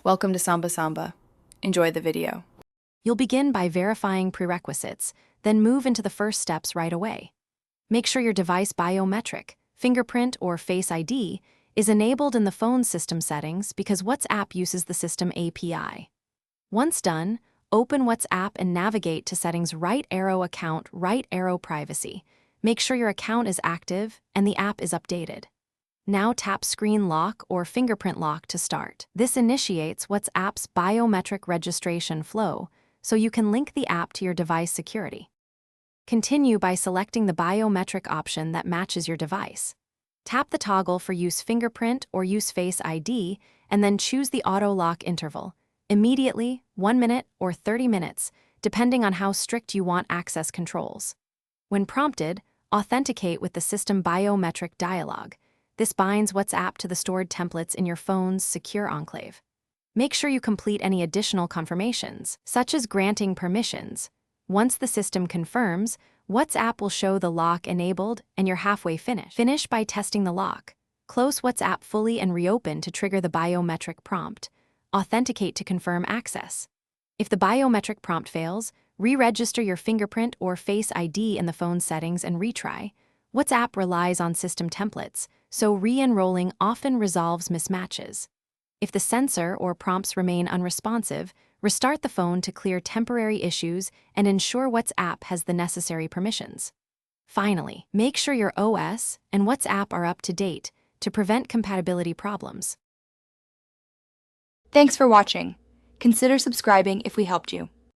Welcome to Samba Samba. Enjoy the video. You'll begin by verifying prerequisites, then move into the first steps right away. Make sure your device biometric, fingerprint, or Face ID is enabled in the phone system settings because WhatsApp uses the system API. Once done, open WhatsApp and navigate to settings right arrow account, right arrow privacy. Make sure your account is active and the app is updated. Now tap Screen Lock or Fingerprint Lock to start. This initiates WhatsApp's biometric registration flow, so you can link the app to your device security. Continue by selecting the biometric option that matches your device. Tap the toggle for Use Fingerprint or Use Face ID, and then choose the Auto Lock interval, immediately, 1 minute, or 30 minutes, depending on how strict you want access controls. When prompted, authenticate with the System Biometric dialog. This binds WhatsApp to the stored templates in your phone's secure enclave. Make sure you complete any additional confirmations, such as granting permissions. Once the system confirms, WhatsApp will show the lock enabled and you're halfway finished. Finish by testing the lock. Close WhatsApp fully and reopen to trigger the biometric prompt. Authenticate to confirm access. If the biometric prompt fails, re-register your fingerprint or Face ID in the phone settings and retry. WhatsApp relies on system templates, so re-enrolling often resolves mismatches. If the sensor or prompts remain unresponsive, restart the phone to clear temporary issues and ensure WhatsApp has the necessary permissions. Finally, make sure your OS and WhatsApp are up to date to prevent compatibility problems. Thanks for watching. Consider subscribing if we helped you.